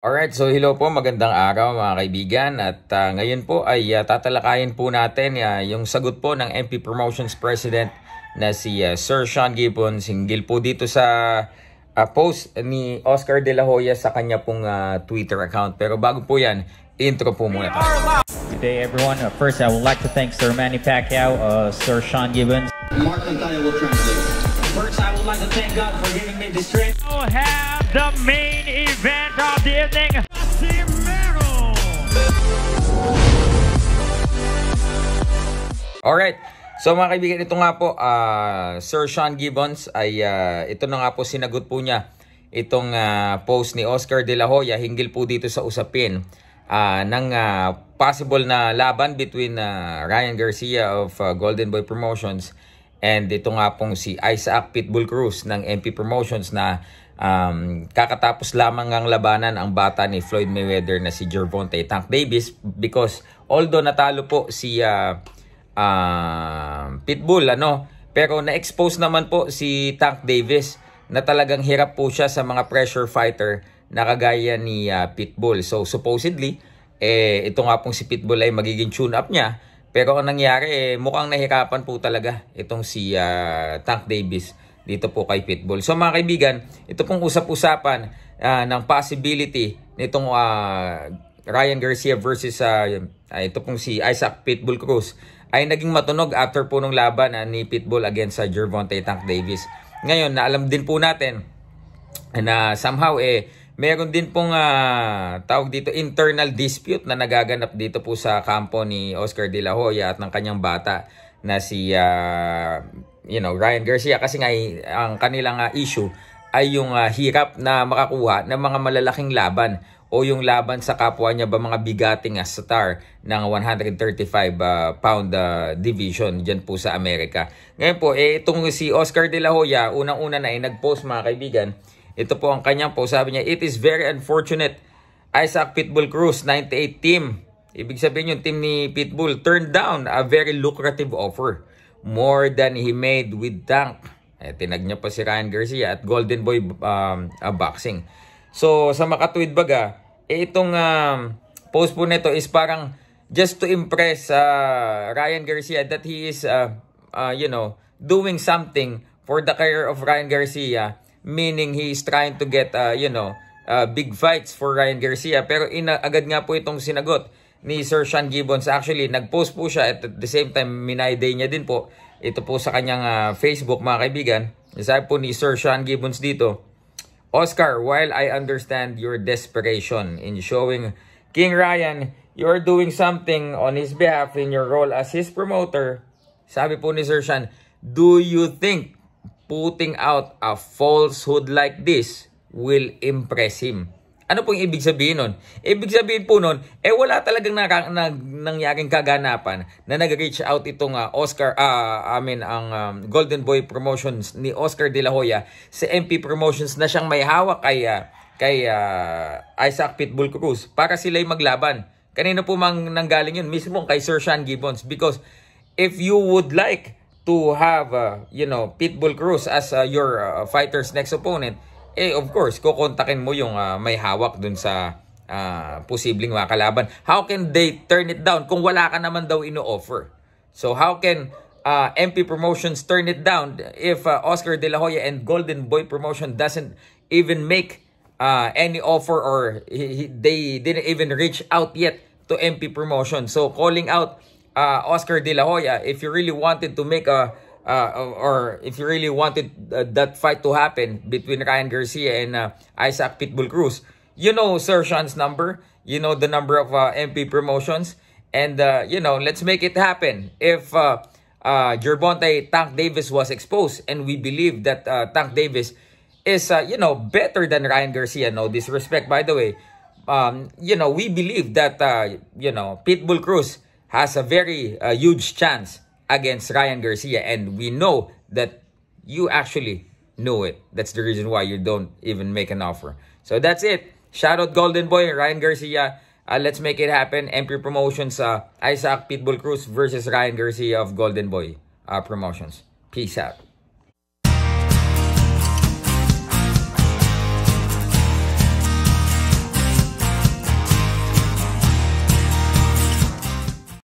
Alright, so hello po, magandang araw mga kaibigan at ngayon po ay tatalakayin po natin yung sagot po ng MP Promotions President na si Sir Sean Gibbons hinggil po dito sa post ni Oscar De La Hoya sa kanya pong Twitter account. Pero bago po yan, intro po muna tayo. Good day everyone. First I would like to thank Sir Manny Pacquiao, Sir Sean Gibbons. Mark Montana will translate. First, I would like to thank God for giving me this strength. We'll have the main event of the evening. Casimero! Alright, so mga kaibigan, ito nga po, Sir Sean Gibbons ay ito na nga po sinagot po niya itong post ni Oscar De La Hoya hinggil po dito sa usapin ng possible na laban between Ryan Garcia of Golden Boy Promotions and ito nga pong si Isaac Pitbull Cruz ng MP Promotions na kakatapos lamang ng labanan ang bata ni Floyd Mayweather na si Gervonta Tank Davis, because although natalo po si Pitbull, pero na-expose naman po si Tank Davis na talagang hirap po siya sa mga pressure fighter na kagaya ni Pitbull. So supposedly, ito nga pong si Pitbull ay magiging tune-up niya. Pero ang nangyari, mukhang nahirapan po talaga itong si Tank Davis dito po kay Pitbull. So mga kaibigan, ito pong usap-usapan ng possibility nitong Ryan Garcia versus ito pong si Isaac Pitbull Cruz ay naging matunog after po nung laban ni Pitbull against sa Gervonta Tank Davis. Ngayon, naalam din po natin na somehow meron din pong tawag dito internal dispute na nagaganap dito po sa kampo ni Oscar De La Hoya at ng kanyang bata na si Ryan Garcia, kasi nga ang kanilang issue ay yung hirap na makakuha ng mga malalaking laban o yung laban sa kapwa niya ba mga bigating star ng 135 pound division dyan po sa Amerika. Ngayon po, itong si Oscar De La Hoya, unang-una na nag-post mga kaibigan. Ito po ang kanyang post. Sabi niya, "It is very unfortunate. Isaac Pitbull Cruz 98 team." Ibig sabihin yung team ni Pitbull turned down a very lucrative offer. More than he made with Tank. Tinag niya pa si Ryan Garcia at Golden Boy Boxing. So sa makatwid baga, itong post po nito is parang just to impress Ryan Garcia that he is doing something for the career of Ryan Garcia. Meaning he is trying to get big fights for Ryan Garcia. Pero agad nga po itong sinagot ni Sir Sean Gibbons. Actually, nag-post po siya at the same time minayday niya din po ito po sa kanyang Facebook mga kaibigan. Sabi po ni Sir Sean Gibbons dito, "Oscar, while I understand your desperation in showing King Ryan you are doing something on his behalf in your role as his promoter," sabi po ni Sir Sean, "do you think putting out a falsehood like this will impress him?" Ano pong ibig sabihin nun? Ibig sabihin po nun, wala talagang nangyaring kaganapan na nag-reach out itong ang Golden Boy Promotions ni Oscar De La Hoya sa MP Promotions na siyang may hawak kay Isaac Pitbull Cruz para sila'y maglaban. Kanina po nanggaling yun mismo kay Sir Sean Gibbons, because if you would like to have Pitbull Cruz as your fighter's next opponent, of course kukontakin mo yung may hawak dun sa posibleng makalaban. How can they turn it down kung wala ka naman daw ino-offer? So how can MP Promotions turn it down if Oscar De La Hoya and Golden Boy Promotion doesn't even make any offer, or they didn't even reach out yet to MP Promotion? So calling out Oscar De La Hoya, if you really wanted to make or if you really wanted that fight to happen between Ryan Garcia and Isaac Pitbull Cruz, you know Sir Sean's number, you know the number of MP Promotions, and let's make it happen. If Gervonta Tank Davis was exposed, and we believe that Tank Davis is better than Ryan Garcia, no disrespect by the way, we believe that Pitbull Cruz has a very huge chance against Ryan Garcia, and we know that you actually knew it. That's the reason why you don't even make an offer. So that's it. Shout out Golden Boy, Ryan Garcia. Let's make it happen. MP Promotions, Isaac Pitbull Cruz versus Ryan Garcia of Golden Boy Promotions. Peace out.